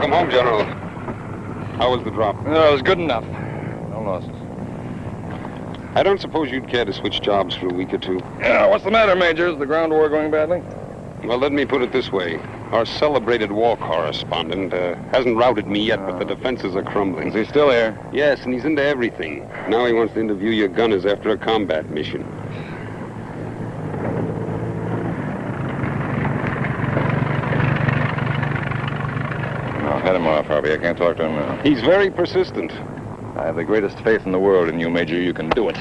Welcome home, General. How was the drop? No, it was good enough. No losses. I don't suppose you'd care to switch jobs for a week or two. Yeah, what's the matter, Major? Is the ground war going badly? Well, let me put it this way. Our celebrated war correspondent hasn't routed me yet, but the defenses are crumbling. Is he still here? Yes, and he's into everything. Now he wants to interview your gunners after a combat mission. No, head him off, Harvey. I can't talk to him now. He's very persistent. I have the greatest faith in the world in you, Major. You can do it.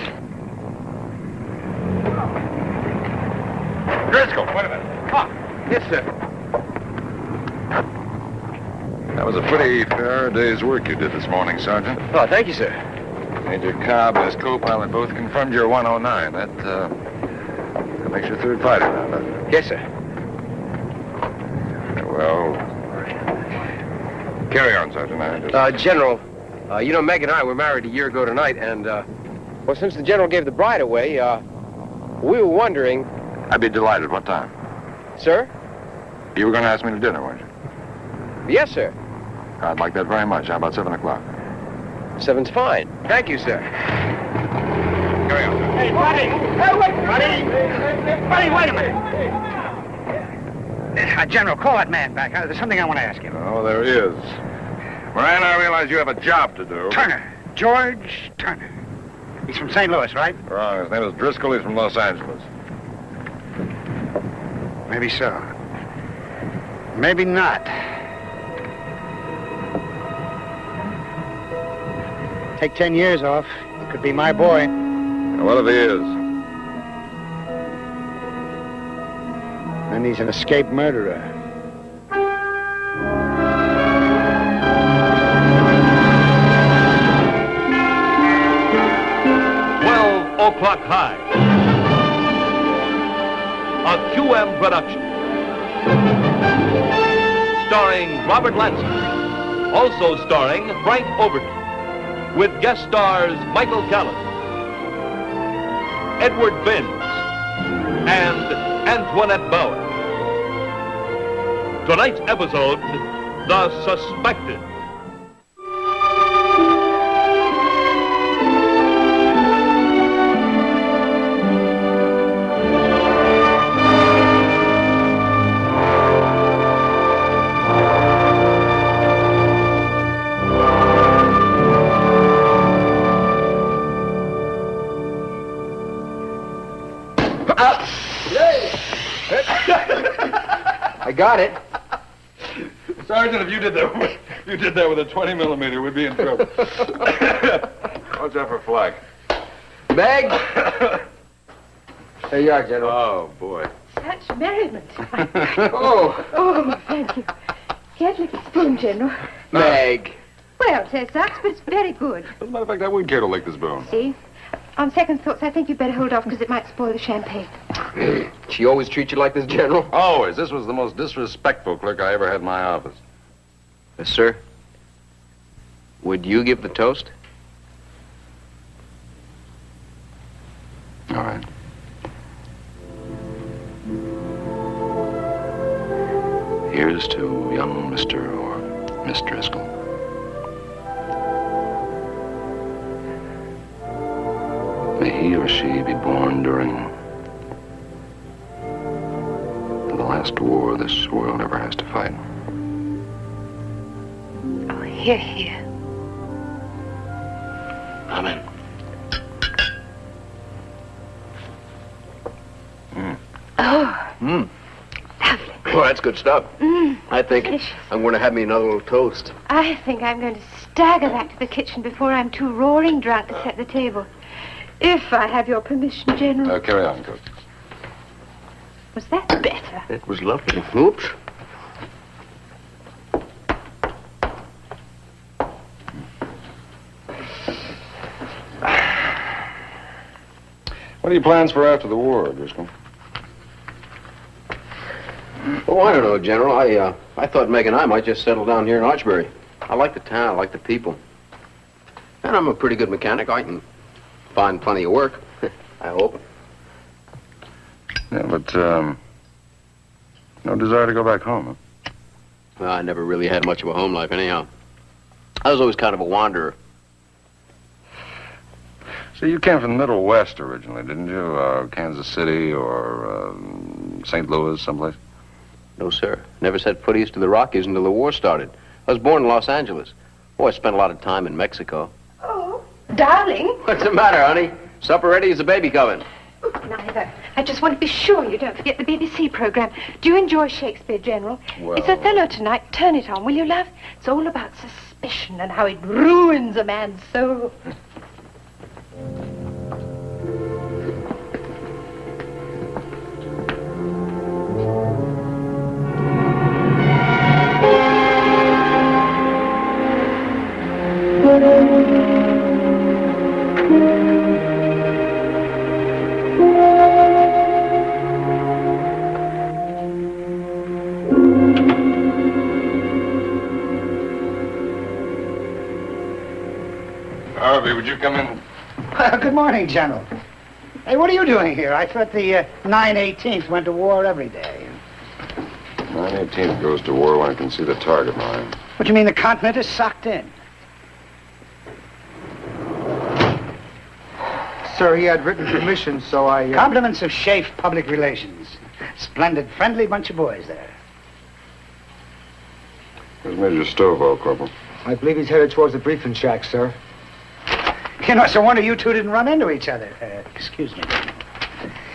Driscoll, wait a minute. Yes, sir. That was a pretty fair day's work you did this morning, Sergeant. Oh, thank you, sir. Major Cobb and his co-pilot both confirmed you're 109. That makes you third fighter now, doesn't it? Yes, sir. Well, carry on, Sergeant. General, you know, Meg and I were married a year ago tonight, and, well, since the General gave the bride away, we were wondering... I'd be delighted. What time? Sir? You were going to ask me to dinner, weren't you? Yes, sir. I'd like that very much. How about 7 o'clock? 7's fine. Thank you, sir. Carry on, sir. Hey, buddy! Hey, wait! Buddy! Buddy, wait a minute! General, call that man back. There's something I want to ask him. Oh, there is. Moran, I realize you have a job to do. Turner. George Turner. He's from St. Louis, right? Wrong. His name is Driscoll. He's from Los Angeles. Maybe so. Maybe not. Take 10 years off. He could be my boy. Now, what if he is? Then he's an escaped murderer. 12 O'Clock High. A QM production. Starring Robert Lansing. Also starring Frank Overton. With guest stars Michael Callan, Edward Binns, and Antoinette Bauer. Tonight's episode, The Suspected. I got it. Sergeant, if you did that with a 20 millimeter, we'd be in trouble. Watch out for flak. Meg? There you are, General. Oh, boy. Such merriment. Oh. Oh, thank you. Here's a little spoon, General. Meg. Well, it sucks, but it's very good. As a matter of fact, I wouldn't care to lick this bone. See? On second thoughts, I think you'd better hold off because it might spoil the champagne. She always treats you like this, General? Always. This was the most disrespectful clerk I ever had in my office. Sir, would you give the toast? All right. Here's to young Mr. or Miss Driscoll. May he or she be born during the last war this world ever has to fight. Oh, here, here. Amen. Oh, Mm. lovely. Well, that's good stuff. I think Delicious. I'm going to have me another little toast. I think I'm going to stagger back to the kitchen before I'm too roaring drunk to set the table. If I have your permission, General. Carry on, Cook. Was that better? It was lovely. Oops. What are your plans for after the war, Driscoll? Oh, I don't know, General. I thought Meg and I might just settle down here in Archbury. I like the town. I like the people. And I'm a pretty good mechanic. I can find plenty of work. I hope. Yeah, but, no desire to go back home, huh? Well, I never really had much of a home life anyhow. I was always kind of a wanderer. So you came from the Middle West originally, didn't you? Kansas City or St. Louis, someplace? No, sir. Never set foot east of the Rockies until the war started. I was born in Los Angeles. Oh, I spent a lot of time in Mexico. Oh, darling. What's the matter, honey? Supper ready? Is the baby coming? Neither. I just want to be sure you don't forget the BBC program. Do you enjoy Shakespeare, General? Well, It's Othello tonight. Turn it on, will you, love? It's all about suspicion and how it ruins a man's soul. Harvey, would you come in? Good morning, General. Hey, what are you doing here? I thought the 9/18th went to war every day. 9/18 goes to war when I can see the target line. What do you mean the continent is sucked in? Sir, he had written permission, so I... Compliments of Schaeff Public Relations. Splendid, friendly bunch of boys there. Where's Major Stovall, Corporal? I believe he's headed towards the briefing shack, sir. You know, it's a wonder you two didn't run into each other. Excuse me.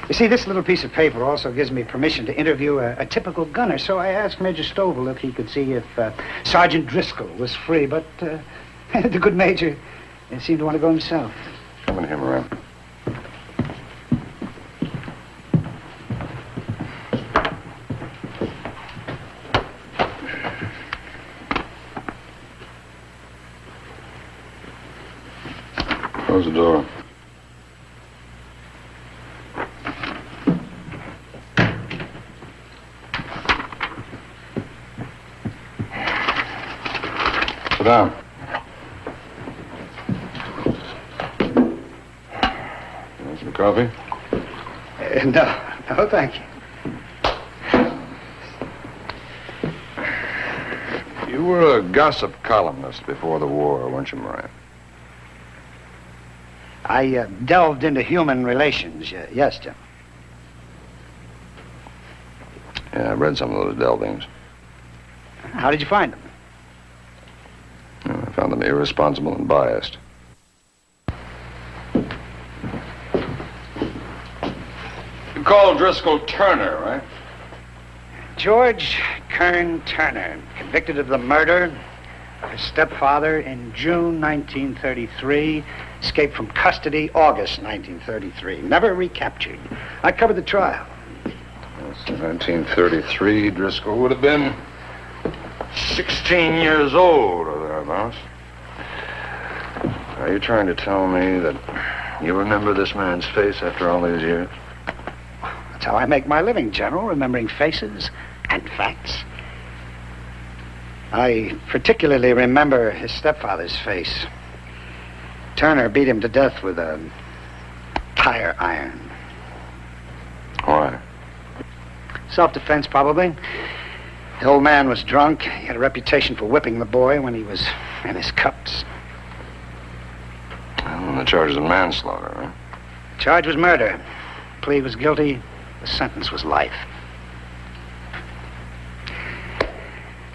You see, this little piece of paper also gives me permission to interview a typical gunner, so I asked Major Stovall if he could see if Sergeant Driscoll was free, but the good Major seemed to want to go himself. Come in here, Moran. Close the door. Sit down. Want some coffee? No, thank you. You were a gossip columnist before the war, weren't you, Moran? I delved into human relations, yes, Jim. Yeah, I read some of those delvings. How did you find them? I found them irresponsible and biased. You called Driscoll Turner, right? George Kern Turner, convicted of the murder of his stepfather in June 1933, escaped from custody August 1933, never recaptured. I covered the trial. So 1933, Driscoll would have been 16 years old or thereabouts. Are you trying to tell me that you remember this man's face after all these years? That's how I make my living, General, remembering faces and facts. I particularly remember his stepfather's face. Turner beat him to death with a tire iron. Why? Self-defense, probably. The old man was drunk. He had a reputation for whipping the boy when he was in his cups. Well, the charge is manslaughter, right? Charge was murder. Plea was guilty. The sentence was life.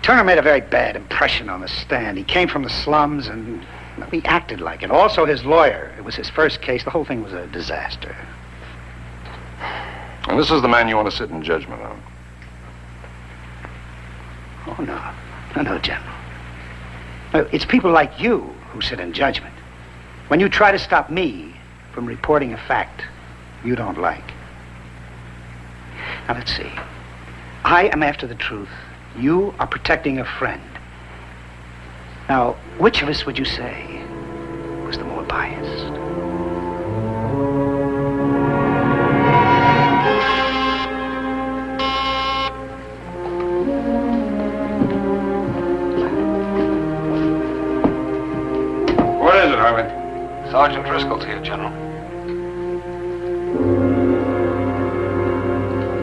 Turner made a very bad impression on the stand. He came from the slums and he acted like it. Also his lawyer. It was his first case. The whole thing was a disaster. And this is the man you want to sit in judgment on? Oh, no, General. No, it's people like you who sit in judgment. When you try to stop me from reporting a fact you don't like. Now, let's see. I am after the truth. You are protecting a friend. Now, which of us would you say was the more biased? What is it, Harvey? Sergeant Driscoll's here, General.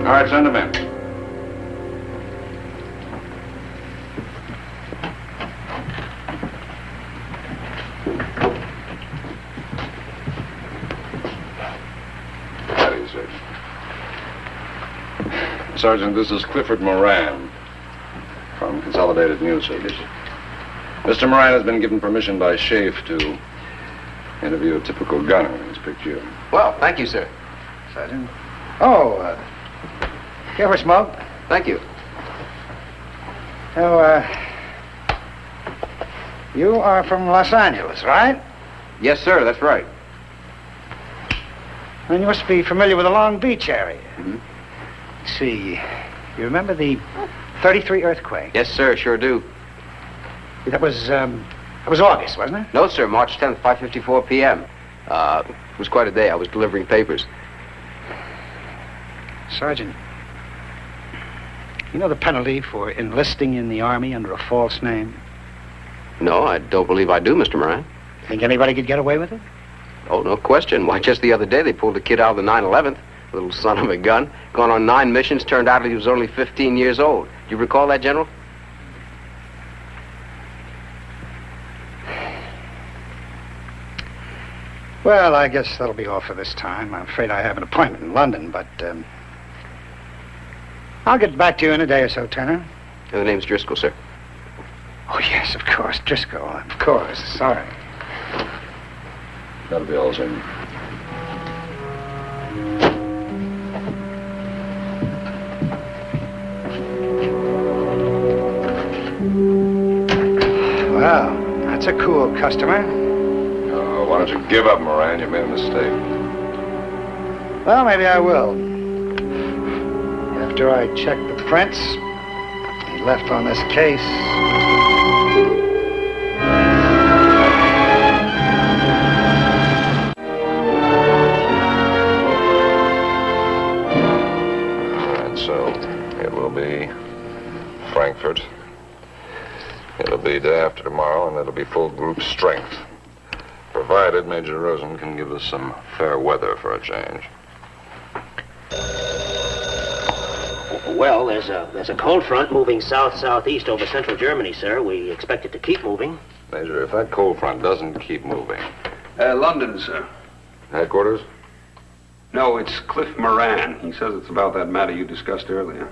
All right, send him in. Sergeant, this is Clifford Moran from Consolidated News Service. Mr. Moran has been given permission by Schaeff to interview a typical gunner. He's picked you. Well, thank you, sir. Sergeant. Oh, care for a smoke? Thank you. So, you are from Los Angeles, right? Yes, sir, that's right. Then you must be familiar with the Long Beach area. Mm-hmm. Let's see. You remember the 33 earthquake? Yes, sir, sure do. That was August, wasn't it? No, sir, March 10th, 5:54 p.m. It was quite a day. I was delivering papers. Sergeant, you know the penalty for enlisting in the Army under a false name? No, I don't believe I do, Mr. Moran. Think anybody could get away with it? Oh, no question. Why, just the other day they pulled a kid out of the 9/11th, little son of a gun, gone on 9 missions, turned out he was only 15 years old. Do you recall that, General? Well, I guess that'll be all for this time. I'm afraid I have an appointment in London, but I'll get back to you in a day or so, Turner. The name's Driscoll, sir. Oh, yes, of course, Driscoll, of course. Sorry. That'll be all, Sergeant. Well, that's a cool customer. Why don't you give up, Moran? You made a mistake. Well, maybe I will. After I check the prints he left on this case. All right, so it will be Frankfurt. It'll be day after tomorrow, and it'll be full group strength. Provided Major Rosen can give us some fair weather for a change. Well, there's a cold front moving south-southeast over central Germany, sir. We expect it to keep moving. Major, if that cold front doesn't keep moving... London, sir. Headquarters? No, it's Cliff Moran. He says it's about that matter you discussed earlier.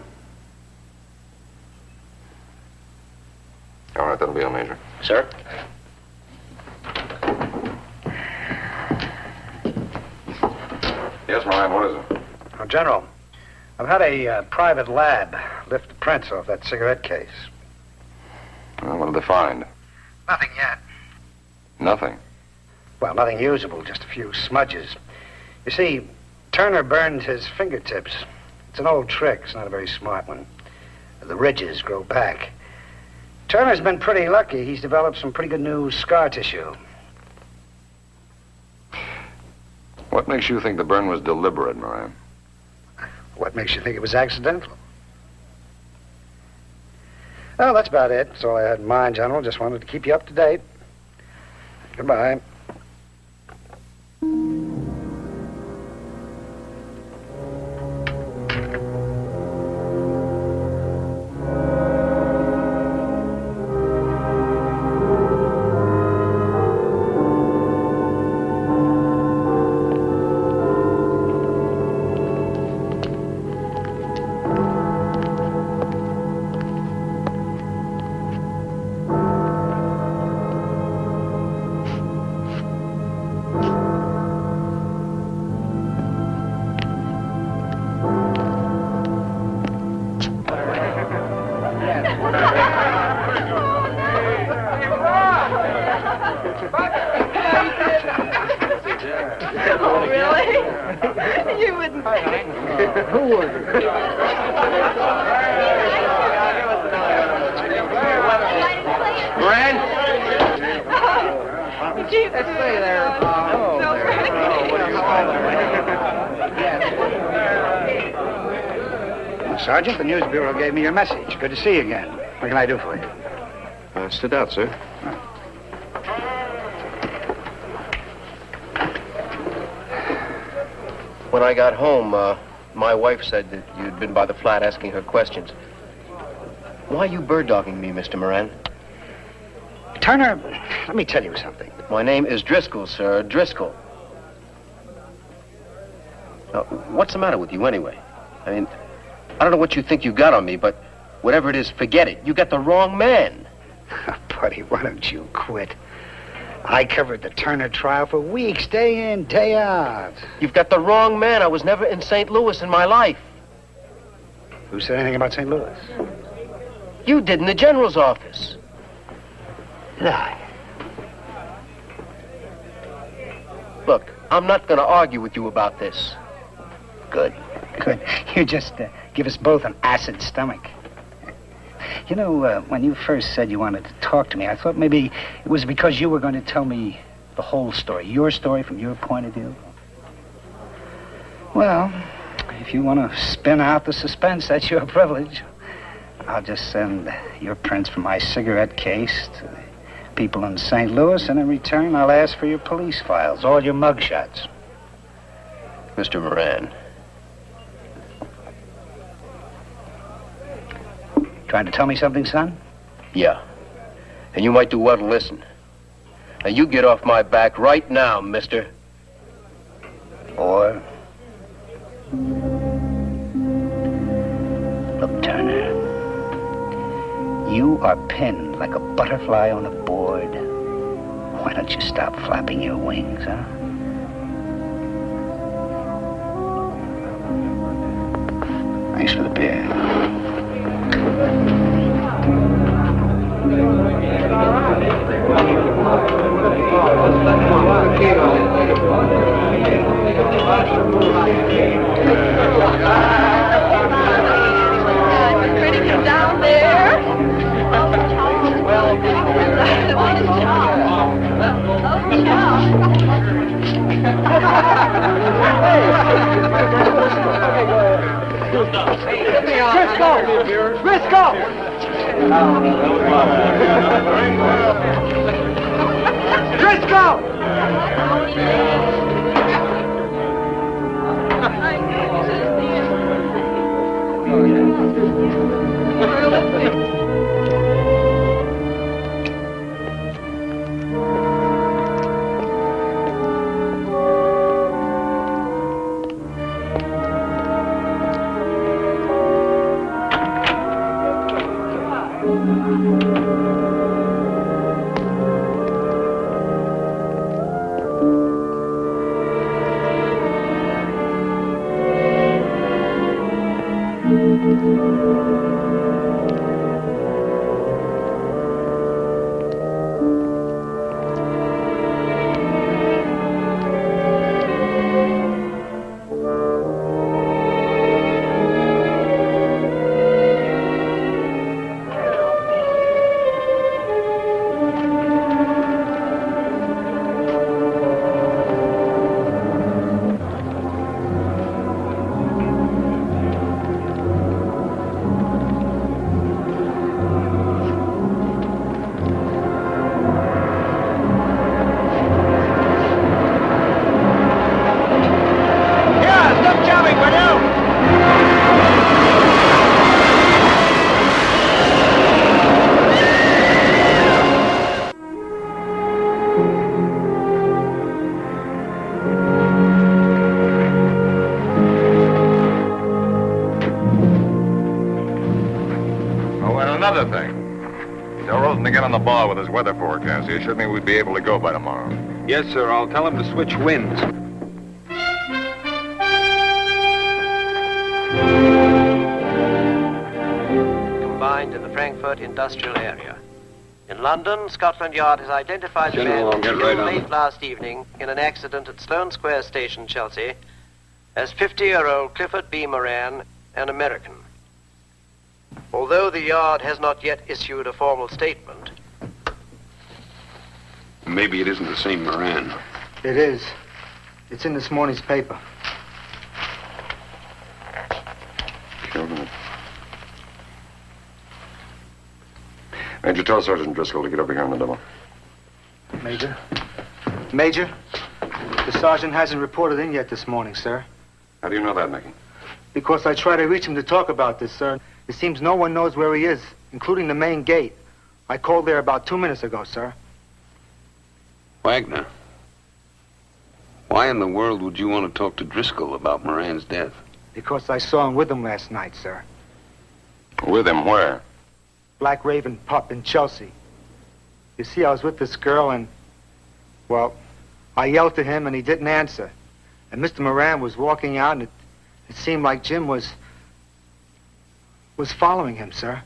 All right, that'll be all, Major. Sir? Yes, Moran, what is it? Oh, General, I've had a private lab lift the prints off that cigarette case. Well, what did they find? Nothing yet. Nothing. Well, nothing usable, just a few smudges. You see, Turner burned his fingertips. It's an old trick. It's not a very smart one. The ridges grow back. Turner's been pretty lucky. He's developed some pretty good new scar tissue. What makes you think the burn was deliberate, Moran? What makes you think it was accidental? Well, that's about it. That's all I had in mind, General. Just wanted to keep you up to date. Goodbye. Sergeant, the News Bureau gave me your message. Good to see you again. What can I do for you? Sit down, sir. When I got home, my wife said that you'd been by the flat asking her questions. Why are you bird-dogging me, Mr. Moran? Turner, let me tell you something. My name is Driscoll, sir. Driscoll. Now, what's the matter with you, anyway? I mean, I don't know what you think you got on me, but whatever it is, forget it. You got the wrong man. Buddy, why don't you quit? I covered the Turner trial for weeks, day in, day out. You've got the wrong man. I was never in St. Louis in my life. Who said anything about St. Louis? You did in the general's office. Did I? Look, I'm not going to argue with you about this. Good. You just give us both an acid stomach. You know, when you first said you wanted to talk to me, I thought maybe it was because you were going to tell me the whole story, your story from your point of view. Well, if you want to spin out the suspense, that's your privilege. I'll just send your prints from my cigarette case to the people in St. Louis, and in return, I'll ask for your police files, all your mugshots. Mr. Moran. Trying to tell me something, son? Yeah. And you might do well to listen. Now, you get off my back right now, mister. Or... Look, Turner. You are pinned like a butterfly on a board. Why don't you stop flapping your wings, huh? Thanks for the beer. Down there. Driscoll! Driscoll! Another thing. Tell Rosen to get on the ball with his weather forecast. He assured me we'd be able to go by tomorrow. Yes, sir. I'll tell him to switch winds. Combined in the Frankfurt industrial area. In London, Scotland Yard has identified the General, man I'll get right on late it. last evening in an accident at Sloane Square Station, Chelsea, as 50-year-old Clifford B. Moran, an American. Although the Yard has not yet issued a formal statement. Maybe it isn't the same Moran. It is. It's in this morning's paper. Major, tell Sergeant Driscoll to get over here on the double. Major? Major? The sergeant hasn't reported in yet this morning, sir. How do you know that, Mickey? Because I tried to reach him to talk about this, sir. It seems no one knows where he is, including the main gate. I called there about 2 minutes ago, sir. Wagner, why in the world would you want to talk to Driscoll about Moran's death? because I saw him with him last night, sir. With him where? Black Raven Pup in Chelsea. You see, I was with this girl and, well, I yelled to him and he didn't answer. And Mr. Moran was walking out and it seemed like Jim was following him, sir.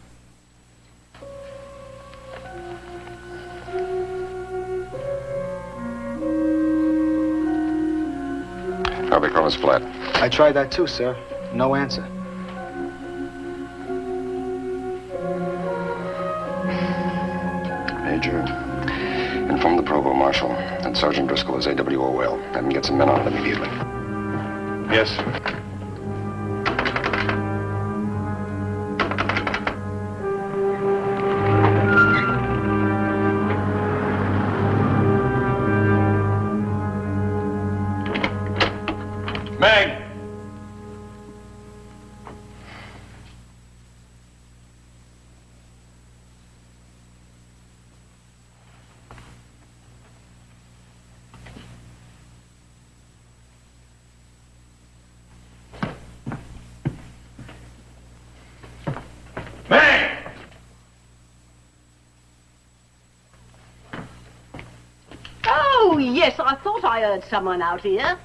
How'd they call his flat? I tried that too, sir. No answer. Major, inform the provost marshal that Sergeant Driscoll is AWO well. Have him get some men on it immediately. Yes. Meg! Meg! Oh, yes, I thought I heard someone out here.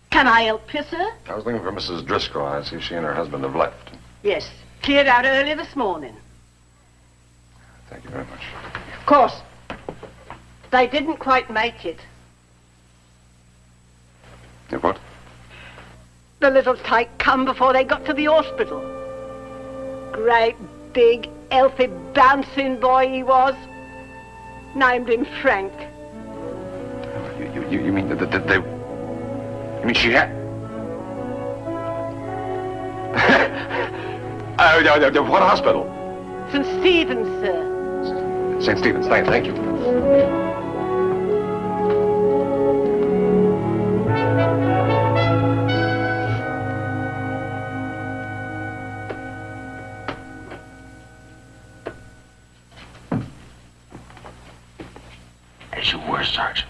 Can I help you, sir? I was looking for Mrs. Driscoll. I see she and her husband have left. Yes, cleared out early this morning. Thank you very much. Of course, they didn't quite make it. You what? The little tyke come before they got to the hospital. Great, big, healthy, bouncing boy he was. Named him Frank. You mean that they... You mean she had... What hospital? St. Stephen's, sir. St. Stephen's. Thank you. As you were, Sergeant.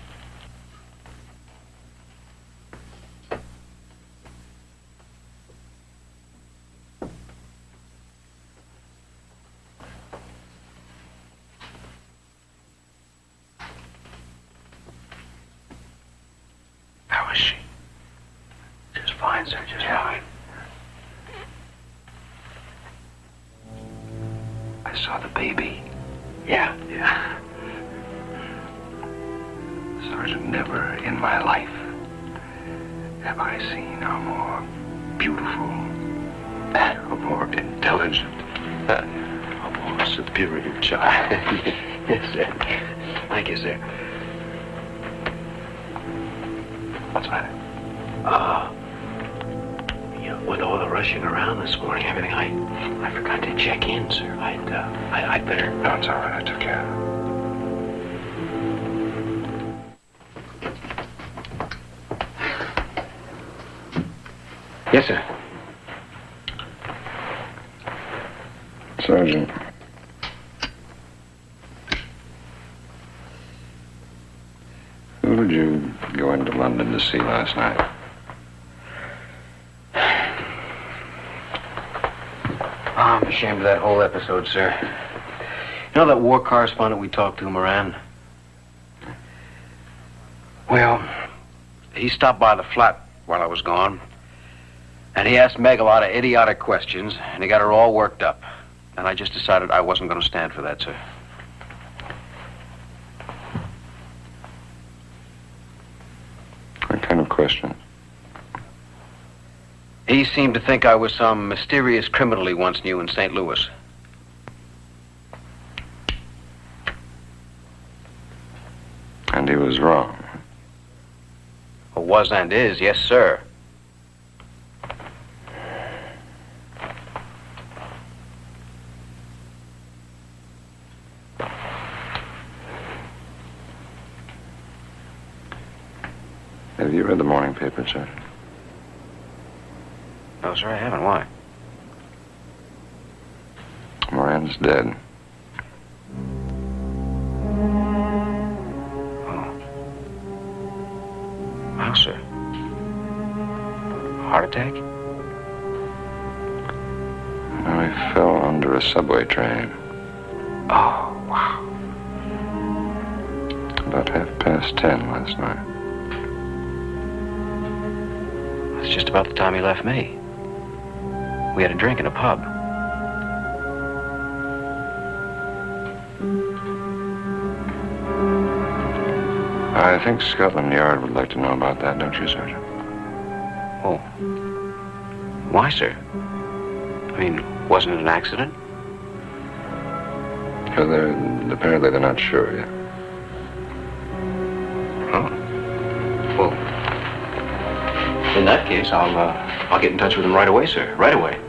How is she? Just fine, sir, just fine. I saw the baby. Yeah. Sergeant, never in my life have I seen a more beautiful, a more intelligent, a more superior child. Yes, sir. Thank you, sir. What's the matter? With all the rushing around this morning, everything, I forgot to check in, sir. I'd better... No, it's all right. I took care of it. Yes, sir. Sergeant. Who did you go into London to see last night? I'm ashamed of that whole episode, sir. You know that war correspondent we talked to, Moran? Well, he stopped by the flat while I was gone. And he asked Meg a lot of idiotic questions, and he got her all worked up. And I just decided I wasn't going to stand for that, sir. What kind of questions? He seemed to think I was some mysterious criminal he once knew in St. Louis. And he was wrong. Was and is, yes, sir. Have you read the morning paper, sir? No, sir, I haven't. Why? Moran's dead. How, sir? Heart attack? subway train. Oh, wow. About 10:30 last night. That's just about the time he left me. We had a drink in a pub. I think Scotland Yard would like to know about that, don't you, Sergeant? Oh. Why, sir? I mean, wasn't it an accident? Well, apparently they're not sure yet. Oh. Well, in that case, I'll get in touch with him right away, sir. Right away.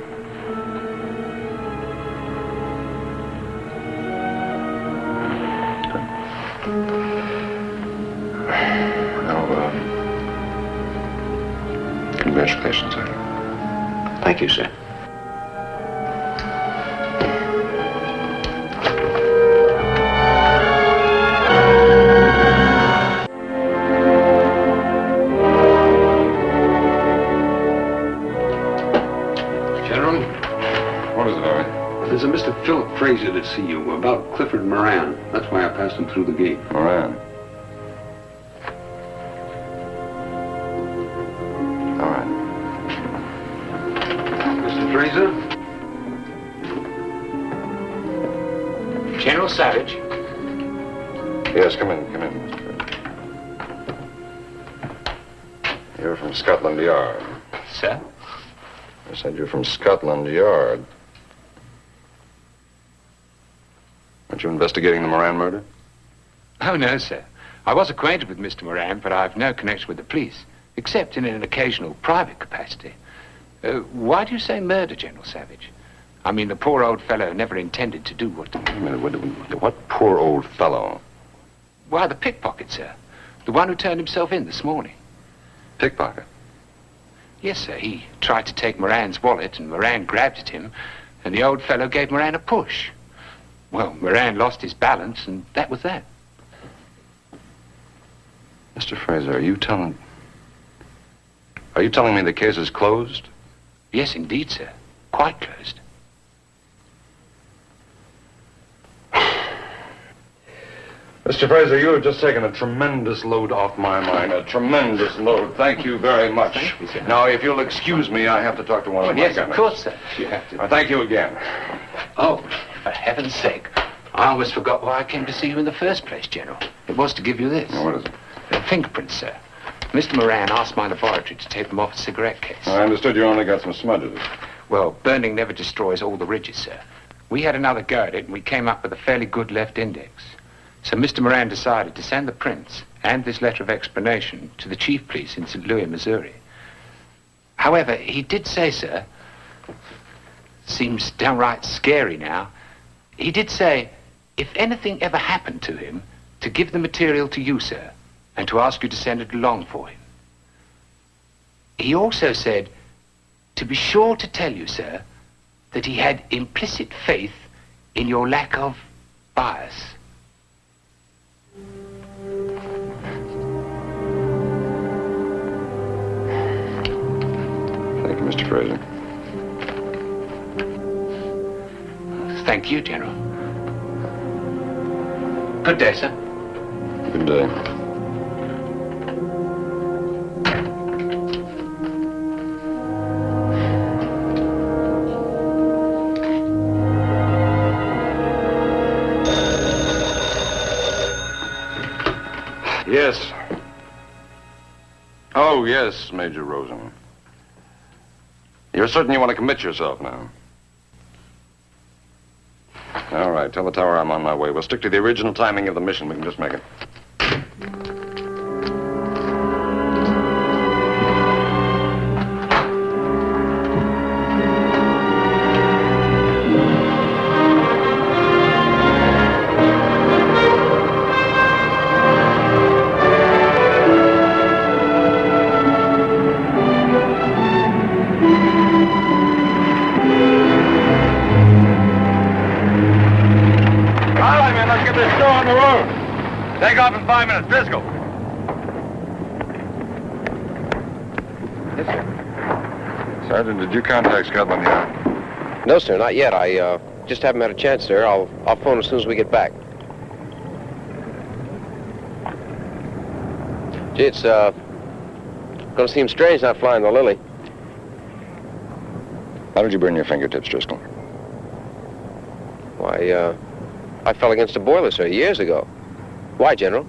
Well, congratulations, Sergeant. Thank you, sir. General, What is it, Harvey? there's a Mr. Philip Fraser to see you about Clifford Moran. That's why I passed him through the gate. Moran. All right. Mr. Fraser? General Savage. Yes, come in, Mr. Fraser. You're from Scotland Yard. Sir? I said you're from Scotland Yard. Aren't you investigating the Moran murder? Oh, no, sir. I was acquainted with Mr. Moran, but I've no connection with the police, except in an occasional private capacity. Why do you say murder, General Savage? I mean, the poor old fellow never intended to do what... Wait a minute, what poor old fellow? Why, the pickpocket, sir. The one who turned himself in this morning. Pickpocket? Yes, sir. He tried to take Moran's wallet, and Moran grabbed at him, and the old fellow gave Moran a push. Well, Moran lost his balance, and that was that. Mr. Fraser, are you telling me the case is closed? Yes, indeed, sir. Quite closed. Mr. Fraser, you have just taken a tremendous load off my mind. A tremendous load. Thank you very much. Thank you, sir. Now, if you'll excuse me, I have to talk to one of my Yes, gunners. of course, sir. You have to. Thank you again. Oh, for heaven's sake. I almost forgot why I came to see you in the first place, General. It was to give you this. Now, what is it? Fingerprints, sir. Mr. Moran asked my laboratory to take them off a cigarette case. I understood you only got some smudges. Well, burning never destroys all the ridges, sir. We had another go at it, and we came up with a fairly good left index. So Mr. Moran decided to send the prints and this letter of explanation to the chief police in St. Louis, Missouri. However, he did say, sir, seems downright scary now, he did say, if anything ever happened to him, to give the material to you, sir, and to ask you to send it along for him. He also said to be sure to tell you, sir, that he had implicit faith in your lack of bias. Thank you, Mr. Fraser. Thank you, General. Good day, sir. Good day. Yes. Oh, yes, Major Rosen. You're certain you want to commit yourself now? All right, tell the tower I'm on my way. We'll stick to the original timing of the mission. We can just make it. Take off in 5 minutes. Driscoll. Yes, sir. Sergeant, did you contact Scotland Yard? No, sir, not yet. I just haven't had a chance, sir. I'll phone as soon as we get back. Gee, it's gonna seem strange not flying the Lily. How did you burn your fingertips, Driscoll? Why, I fell against a boiler, sir, years ago. Why, General?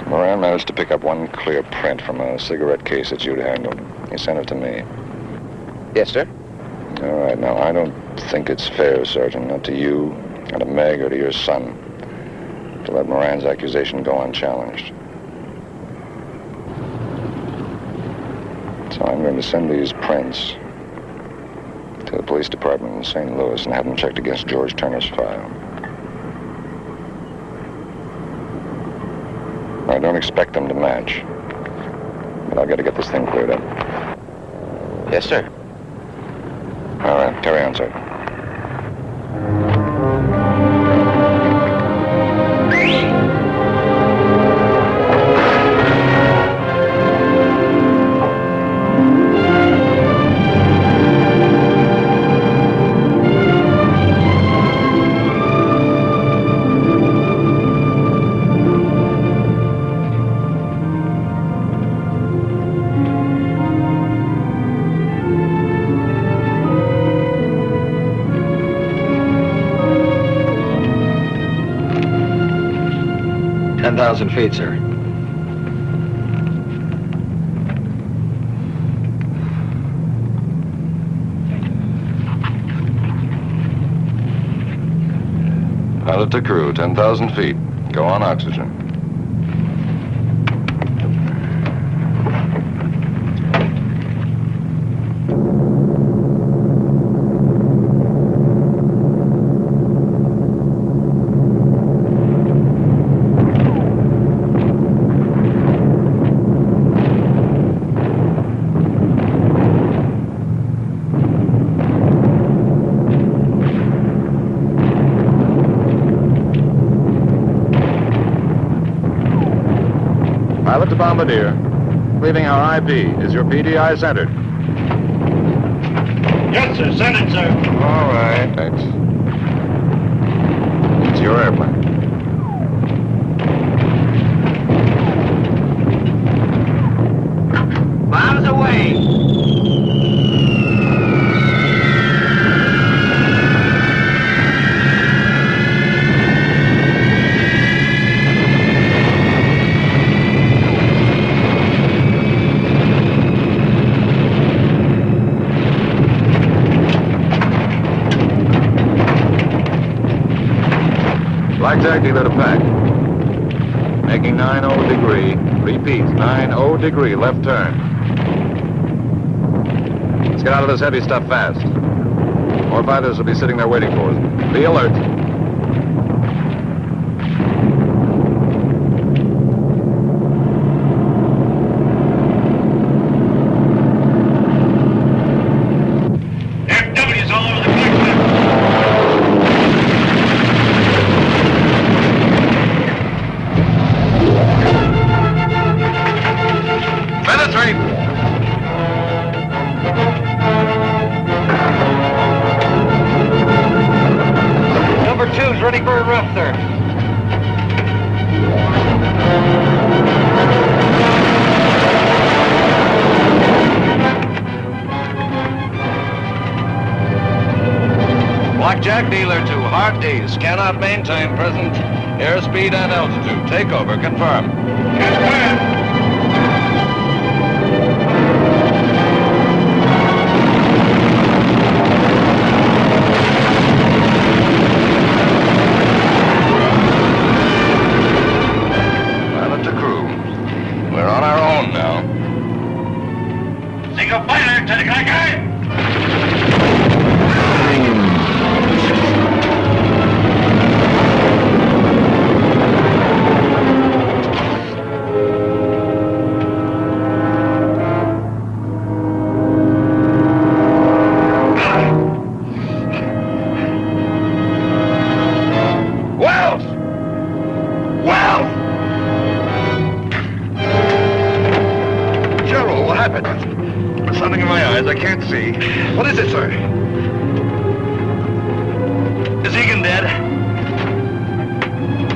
Moran managed to pick up one clear print from a cigarette case that you'd handled. He sent it to me. Yes, sir. All right, now, I don't think it's fair, Sergeant, not to you, or to Meg, or to your son, to let Moran's accusation go unchallenged. So I'm going to send these prints to the police department in St. Louis and have them checked against George Turner's file. I don't expect them to match, but I've got to get this thing cleared up. Yes, sir. All right, carry on, sir. Feet, sir. Pilot to crew, 10,000 feet. Go on oxygen. Pilot to Bombardier. Leaving our IP. Is your PDI centered? Yes, sir. Send it, sir. All right, thanks. It's your airplane. Miles away. Blackjack dealer to pack. Making 90 degree. Repeat, 90 degree left turn. Let's get out of this heavy stuff fast. More fighters will be sitting there waiting for us. Be alert. FW's all over the place. Penetrate! Number 2's ready for a rough, sir. Blackjack dealer to hard D's. Cannot maintain present airspeed and altitude. Take over. Confirm. Pilot to crew. We're on our own now. Single fighter to the guy.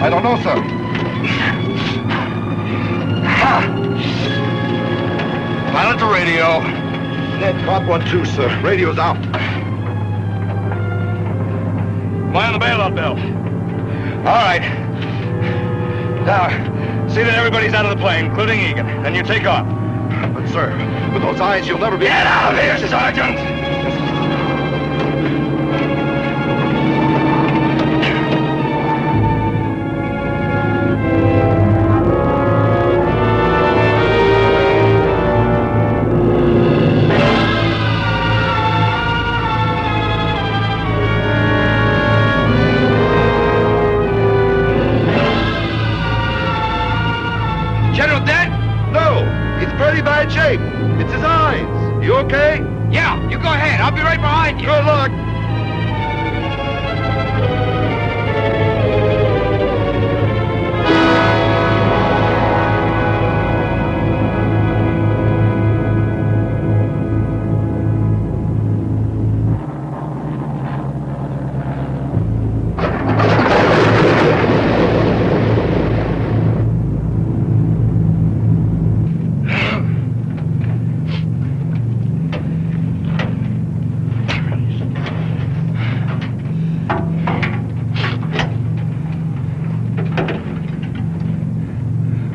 I don't know, sir. Pilot to radio. Net caught 1-2, sir. Radio's out. Am I on the bailout bill? All right. Now, see that everybody's out of the plane, including Egan. Then you take off. But, sir, with those eyes, you'll never be... Get out of here, Sergeant! General dead? No, he's pretty bad shape. It's his eyes. You okay? Yeah, you go ahead. I'll be right behind you. Good luck.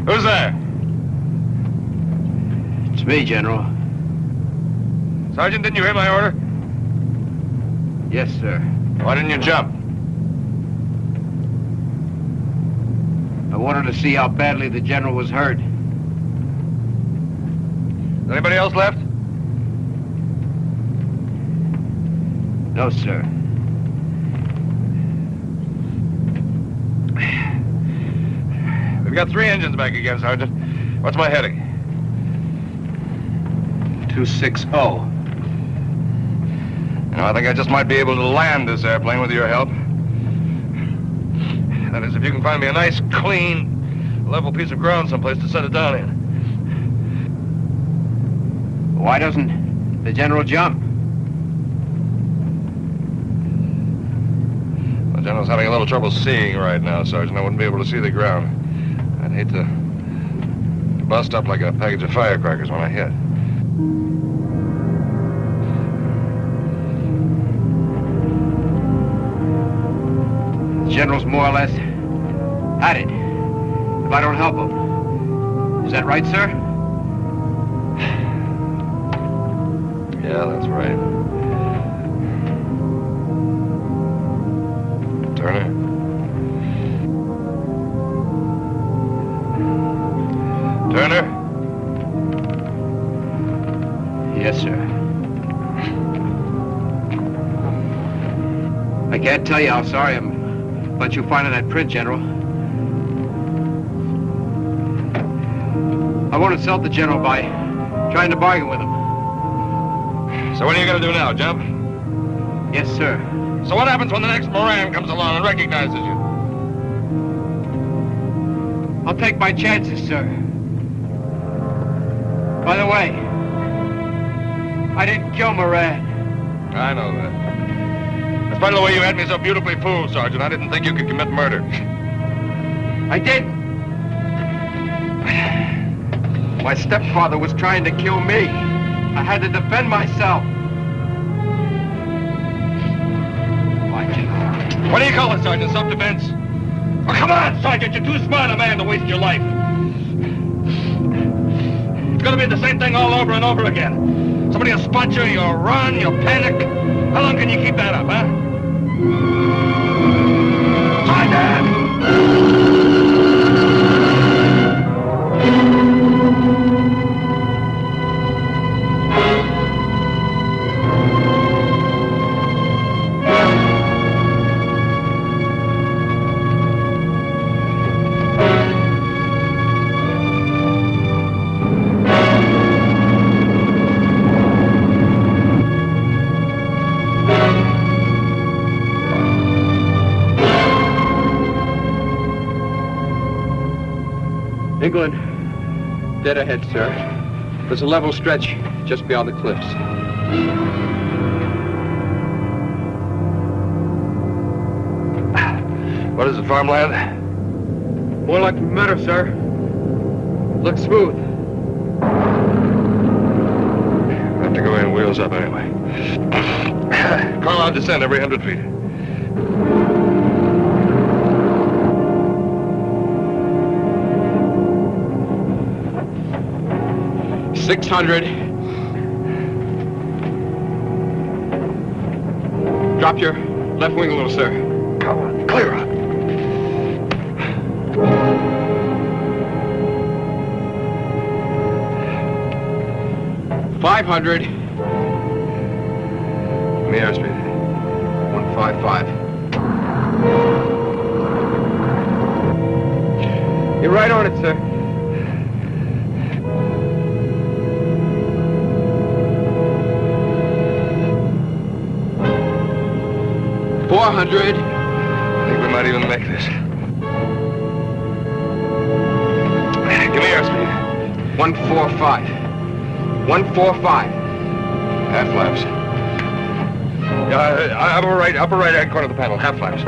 Who's there? It's me, General. Sergeant, didn't you hear my order? Yes, sir. Why didn't you jump? I wanted to see how badly the General was hurt. Is anybody else left? No, sir. We've got 3 engines back again, Sergeant. What's my heading? 260. You know, I think I just might be able to land this airplane with your help. That is, if you can find me a nice, clean, level piece of ground someplace to set it down in. Why doesn't the General jump? The General's having a little trouble seeing right now, Sergeant. I wouldn't be able to see the ground. I'd hate to bust up like a package of firecrackers when I hit. The General's more or less at it, if I don't help him. Is that right, sir? Yeah, that's right. Turner. Turner? Yes, sir. I can't tell you how sorry I'm about you finding that print, General. I won't insult the General by trying to bargain with him. So what are you going to do now, jump? Yes, sir. So what happens when the next Moran comes along and recognizes you? I'll take my chances, sir. By the way, I didn't kill Moran. I know that. In spite of the way you had me so beautifully fooled, Sergeant, I didn't think you could commit murder. I didn't. My stepfather was trying to kill me. I had to defend myself. Why, General? What do you call it, Sergeant? Self-defense? Oh, come on, Sergeant. You're too smart a man to waste your life. It's going to be the same thing all over and over again. Somebody will spot you, you'll run, you'll panic. How long can you keep that up, huh? Sergeant! England, dead ahead, sir. There's a level stretch just beyond the cliffs. What is it, farmland? More like metal, sir. Looks smooth. Have to go in wheels up anyway. Call out descent every 100 feet. $600. Drop your left wing a little, sir. Come on, clear out. $500. Me airspeed. 155. You're right on it, sir. $400. I think we might even make this. Give me airspeed. 145. 145. Half flaps. Upper right hand corner of the panel. Half flaps.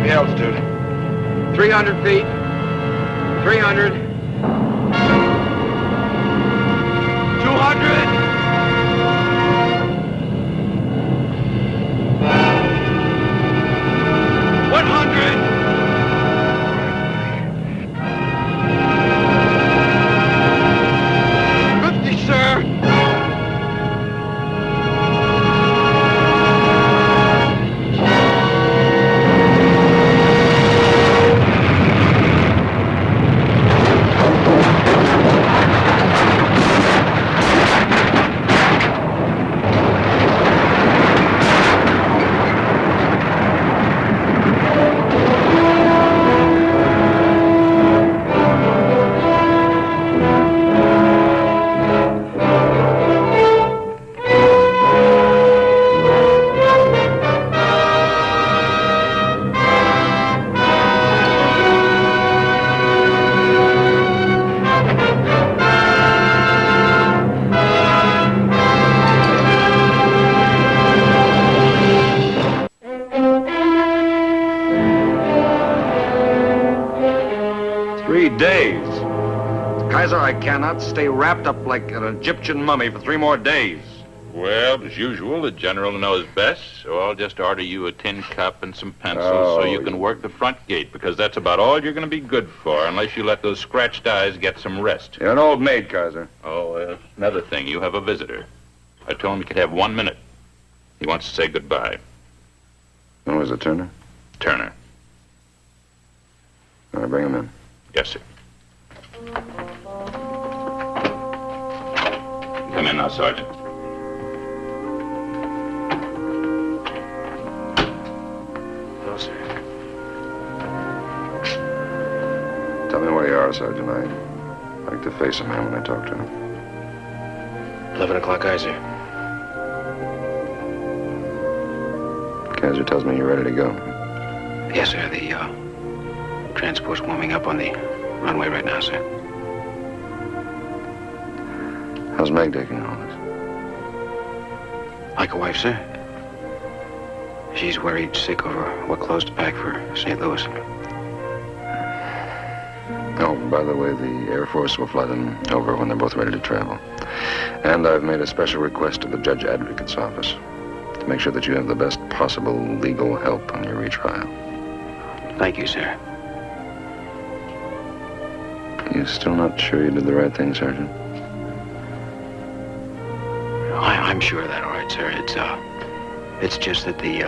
The altitude. 300 feet. 300. 200. 100. 50, sir. Days. Kaiser, I cannot stay wrapped up like an Egyptian mummy for 3 more days. Well, as usual, the general knows best, so I'll just order you a tin cup and some pencils so you can work the front gate, because that's about all you're going to be good for, unless you let those scratched eyes get some rest. You're an old maid, Kaiser. Oh, another thing, you have a visitor. I told him he could have 1 minute. He wants to say goodbye. When was it, Turner? Turner. All right, bring him in. Yes, sir. Come in now, Sergeant. Hello, sir. Tell me where you are, Sergeant. I like to face a man when I talk to him. 11 o'clock, Kaiser. Kaiser tells me you're ready to go. Yes, sir. The transport's warming up on the runway right now, sir. How's Meg taking all this? Like a wife, sir. She's worried sick over what clothes to pack for St. Louis. Oh, by the way, the Air Force will fly them over when they're both ready to travel. And I've made a special request to the Judge Advocate's office to make sure that you have the best possible legal help on your retrial. Thank you, sir. You still not sure you did the right thing, Sergeant? I'm sure of that, all right, sir. It's just that the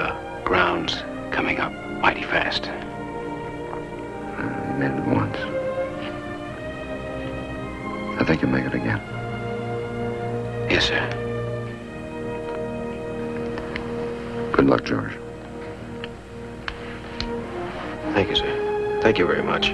ground's coming up mighty fast. You made it once. I think you'll make it again. Yes, sir. Good luck, George. Thank you, sir. Thank you very much.